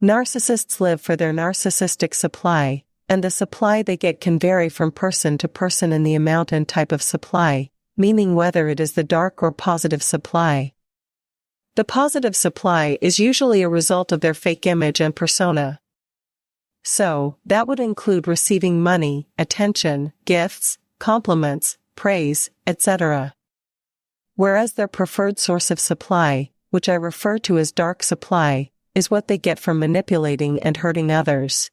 Narcissists live for their narcissistic supply, and the supply they get can vary from person to person in the amount and type of supply, meaning whether it is the dark or positive supply. The positive supply is usually a result of their fake image and persona. So, that would include receiving money, attention, gifts, compliments, praise, etc. Whereas their preferred source of supply, which I refer to as dark supply, is what they get from manipulating and hurting others.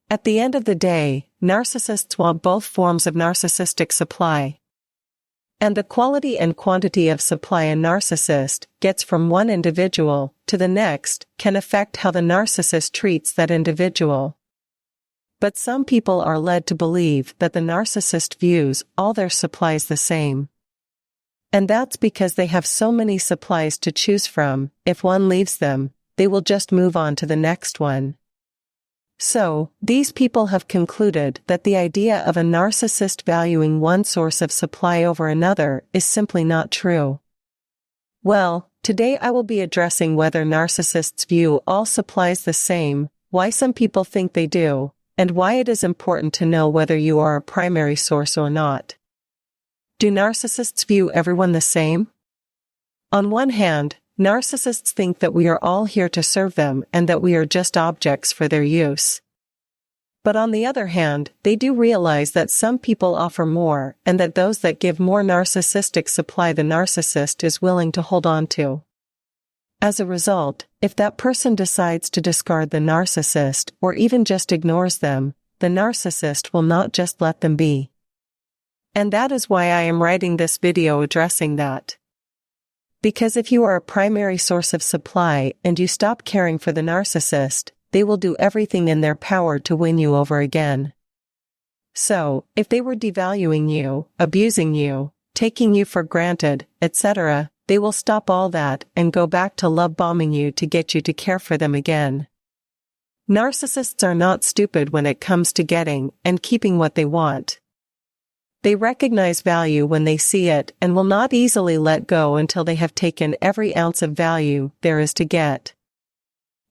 At the end of the day, narcissists want both forms of narcissistic supply. And the quality and quantity of supply a narcissist gets from one individual to the next can affect how the narcissist treats that individual. But some people are led to believe that the narcissist views all their supplies the same. And that's because they have so many supplies to choose from. If one leaves them, they will just move on to the next one. So, these people have concluded that the idea of a narcissist valuing one source of supply over another is simply not true. Well, today I will be addressing whether narcissists view all supplies the same, why some people think they do, and why it is important to know whether you are a primary source or not. Do narcissists view everyone the same? On one hand, narcissists think that we are all here to serve them and that we are just objects for their use. But on the other hand, they do realize that some people offer more and that those that give more narcissistic supply the narcissist is willing to hold on to. As a result, if that person decides to discard the narcissist or even just ignores them, the narcissist will not just let them be. And that is why I am writing this video addressing that. Because if you are a primary source of supply and you stop caring for the narcissist, they will do everything in their power to win you over again. So, if they were devaluing you, abusing you, taking you for granted, etc., they will stop all that and go back to love bombing you to get you to care for them again. Narcissists are not stupid when it comes to getting and keeping what they want. They recognize value when they see it and will not easily let go until they have taken every ounce of value there is to get.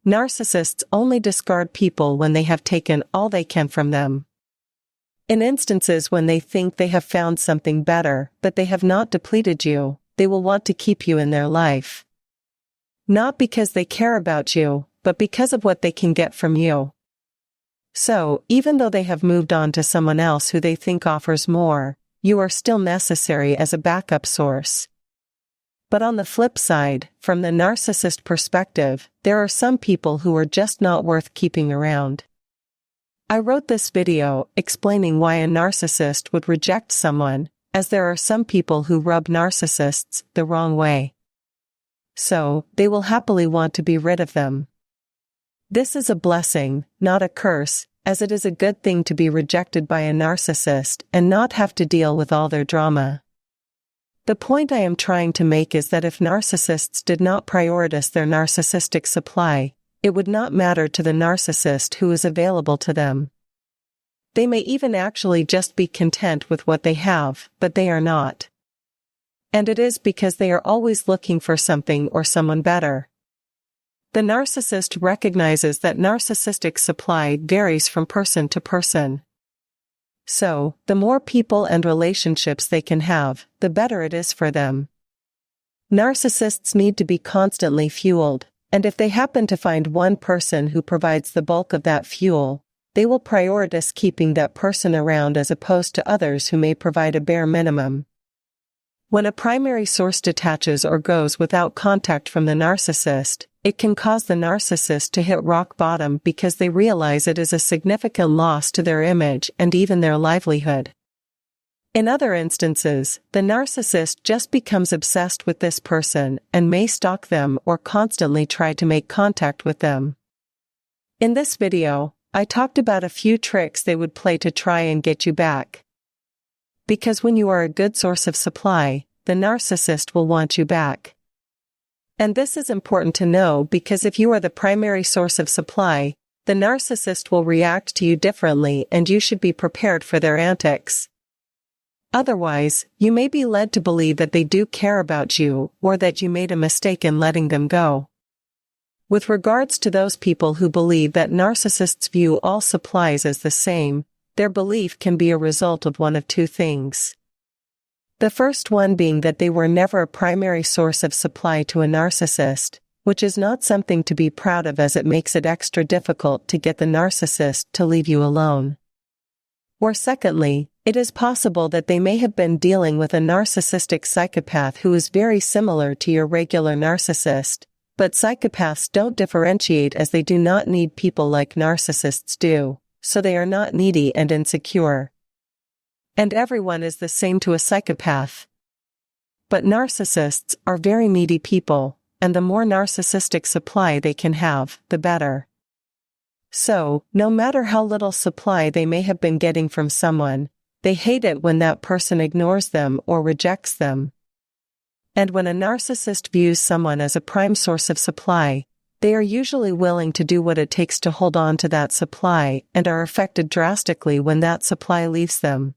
Narcissists only discard people when they have taken all they can from them. In instances when they think they have found something better, but they have not depleted you, they will want to keep you in their life. Not because they care about you, but because of what they can get from you. So, even though they have moved on to someone else who they think offers more, you are still necessary as a backup source. But on the flip side, from the narcissist perspective, there are some people who are just not worth keeping around. I wrote this video explaining why a narcissist would reject someone, as there are some people who rub narcissists the wrong way. So, they will happily want to be rid of them. This is a blessing, not a curse, as it is a good thing to be rejected by a narcissist and not have to deal with all their drama. The point I am trying to make is that if narcissists did not prioritize their narcissistic supply, it would not matter to the narcissist who is available to them. They may even actually just be content with what they have, but they are not. And it is because they are always looking for something or someone better. The narcissist recognizes that narcissistic supply varies from person to person. So, the more people and relationships they can have, the better it is for them. Narcissists need to be constantly fueled, and if they happen to find one person who provides the bulk of that fuel, they will prioritize keeping that person around as opposed to others who may provide a bare minimum. When a primary source detaches or goes without contact from the narcissist, it can cause the narcissist to hit rock bottom because they realize it is a significant loss to their image and even their livelihood. In other instances, the narcissist just becomes obsessed with this person and may stalk them or constantly try to make contact with them. In this video, I talked about a few tricks they would play to try and get you back. Because when you are a good source of supply, the narcissist will want you back. And this is important to know because if you are the primary source of supply, the narcissist will react to you differently and you should be prepared for their antics. Otherwise, you may be led to believe that they do care about you or that you made a mistake in letting them go. With regards to those people who believe that narcissists view all supplies as the same, their belief can be a result of one of two things. The first one being that they were never a primary source of supply to a narcissist, which is not something to be proud of as it makes it extra difficult to get the narcissist to leave you alone. Or secondly, it is possible that they may have been dealing with a narcissistic psychopath who is very similar to your regular narcissist, but psychopaths don't differentiate as they do not need people like narcissists do, so they are not needy and insecure. And everyone is the same to a psychopath. But narcissists are very needy people, and the more narcissistic supply they can have, the better. So, no matter how little supply they may have been getting from someone, they hate it when that person ignores them or rejects them. And when a narcissist views someone as a prime source of supply, they are usually willing to do what it takes to hold on to that supply and are affected drastically when that supply leaves them.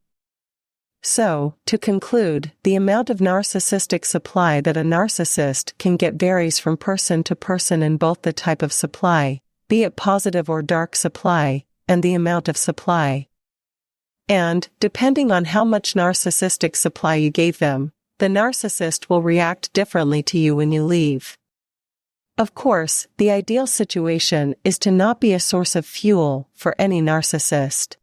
So, to conclude, the amount of narcissistic supply that a narcissist can get varies from person to person in both the type of supply, be it positive or dark supply, and the amount of supply. And, depending on how much narcissistic supply you gave them, the narcissist will react differently to you when you leave. Of course, the ideal situation is to not be a source of fuel for any narcissist.